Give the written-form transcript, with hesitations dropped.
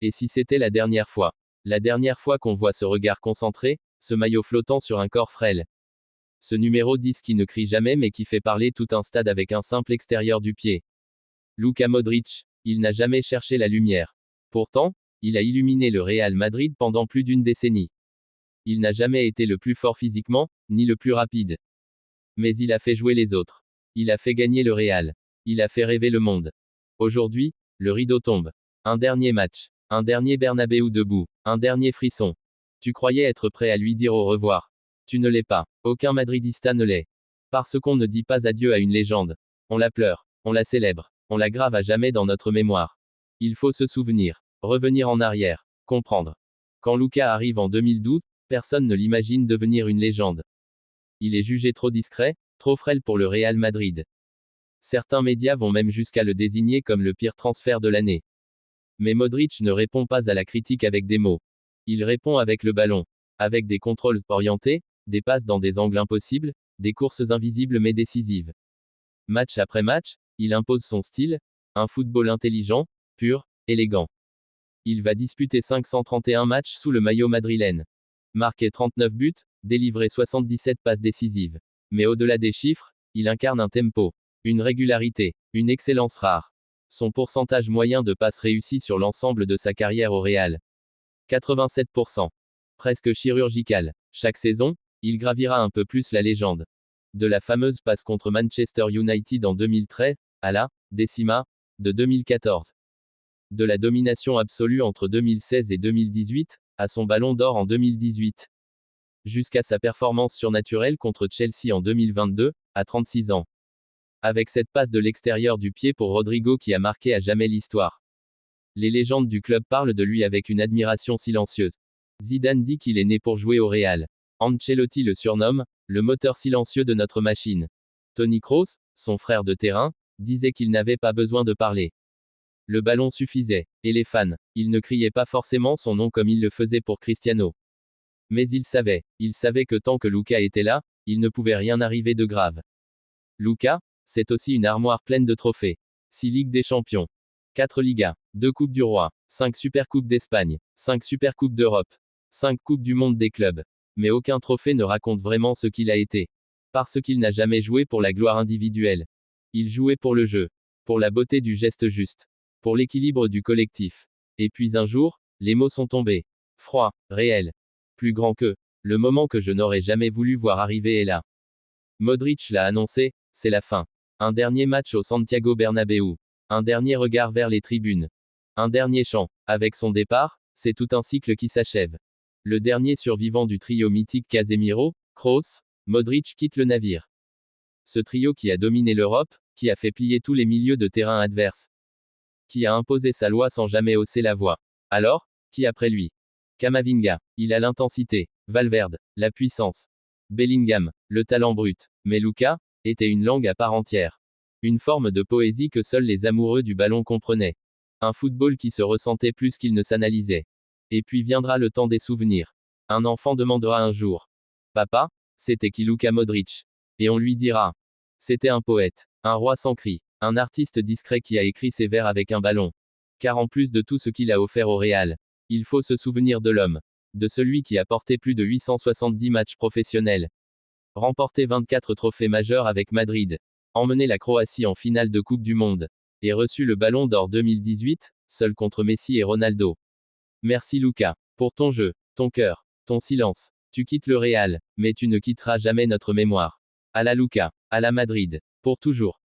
Et si c'était la dernière fois? La dernière fois qu'on voit ce regard concentré, ce maillot flottant sur un corps frêle. Ce numéro 10 qui ne crie jamais mais qui fait parler tout un stade avec un simple extérieur du pied. Luka Modric, il n'a jamais cherché la lumière. Pourtant, il a illuminé le Real Madrid pendant plus d'une décennie. Il n'a jamais été le plus fort physiquement, ni le plus rapide. Mais il a fait jouer les autres. Il a fait gagner le Real. Il a fait rêver le monde. Aujourd'hui, le rideau tombe. Un dernier match. Un dernier Bernabéu debout. Un dernier frisson. Tu croyais être prêt à lui dire au revoir. Tu ne l'es pas. Aucun Madridista ne l'est. Parce qu'on ne dit pas adieu à une légende. On la pleure. On la célèbre. On la grave à jamais dans notre mémoire. Il faut se souvenir. Revenir en arrière. Comprendre. Quand Luka arrive en 2012, personne ne l'imagine devenir une légende. Il est jugé trop discret, trop frêle pour le Real Madrid. Certains médias vont même jusqu'à le désigner comme le pire transfert de l'année. Mais Modric ne répond pas à la critique avec des mots. Il répond avec le ballon. Avec des contrôles orientés, des passes dans des angles impossibles, des courses invisibles mais décisives. Match après match, il impose son style, un football intelligent, pur, élégant. Il va disputer 531 matchs sous le maillot madrilène. Marqué 39 buts, délivré 77 passes décisives. Mais au-delà des chiffres, il incarne un tempo, une régularité, une excellence rare. Son pourcentage moyen de passes réussies sur l'ensemble de sa carrière au Real. 87%. Presque chirurgical. Chaque saison, il gravira un peu plus la légende. De la fameuse passe contre Manchester United en 2013, à la décima de 2014. De la domination absolue entre 2016 et 2018, à son ballon d'or en 2018. Jusqu'à sa performance surnaturelle contre Chelsea en 2022, à 36 ans. Avec cette passe de l'extérieur du pied pour Rodrigo qui a marqué à jamais l'histoire. Les légendes du club parlent de lui avec une admiration silencieuse. Zidane dit qu'il est né pour jouer au Real. Ancelotti le surnomme le moteur silencieux de notre machine. Toni Kroos, son frère de terrain, disait qu'il n'avait pas besoin de parler. Le ballon suffisait. Et les fans, ils ne criaient pas forcément son nom comme ils le faisaient pour Cristiano. Mais ils savaient que tant que Luka était là, il ne pouvait rien arriver de grave. Luka, c'est aussi une armoire pleine de trophées. 6 Ligues des Champions. 4 Ligas. 2 Coupes du Roi. 5 Supercoupes d'Espagne. 5 Supercoupes d'Europe. 5 Coupes du Monde des clubs. Mais aucun trophée ne raconte vraiment ce qu'il a été. Parce qu'il n'a jamais joué pour la gloire individuelle. Il jouait pour le jeu. Pour la beauté du geste juste. Pour l'équilibre du collectif. Et puis un jour, les mots sont tombés. Froid, réel. Plus grand que. Le moment que je n'aurais jamais voulu voir arriver est là. Modric l'a annoncé, c'est la fin. Un dernier match au Santiago Bernabéu. Un dernier regard vers les tribunes. Un dernier chant. Avec son départ, c'est tout un cycle qui s'achève. Le dernier survivant du trio mythique Casemiro, Kroos, Modric quitte le navire. Ce trio qui a dominé l'Europe, qui a fait plier tous les milieux de terrain adverses. Qui a imposé sa loi sans jamais hausser la voix. Alors, qui après lui? Camavinga, il a l'intensité. Valverde, la puissance. Bellingham, le talent brut. Mais Luka, était une langue à part entière. Une forme de poésie que seuls les amoureux du ballon comprenaient. Un football qui se ressentait plus qu'il ne s'analysait. Et puis viendra le temps des souvenirs. Un enfant demandera un jour. Papa, c'était qui Luka Modric? Et on lui dira. C'était un poète. Un roi sans cri. Un artiste discret qui a écrit ses vers avec un ballon. Car en plus de tout ce qu'il a offert au Real, il faut se souvenir de l'homme. De celui qui a porté plus de 870 matchs professionnels. Remporté 24 trophées majeurs avec Madrid. Emmené la Croatie en finale de Coupe du Monde. Et reçu le Ballon d'Or 2018, seul contre Messi et Ronaldo. Merci Luka. Pour ton jeu, ton cœur, ton silence. Tu quittes le Real, mais tu ne quitteras jamais notre mémoire. À la Luka, à la Madrid. Pour toujours.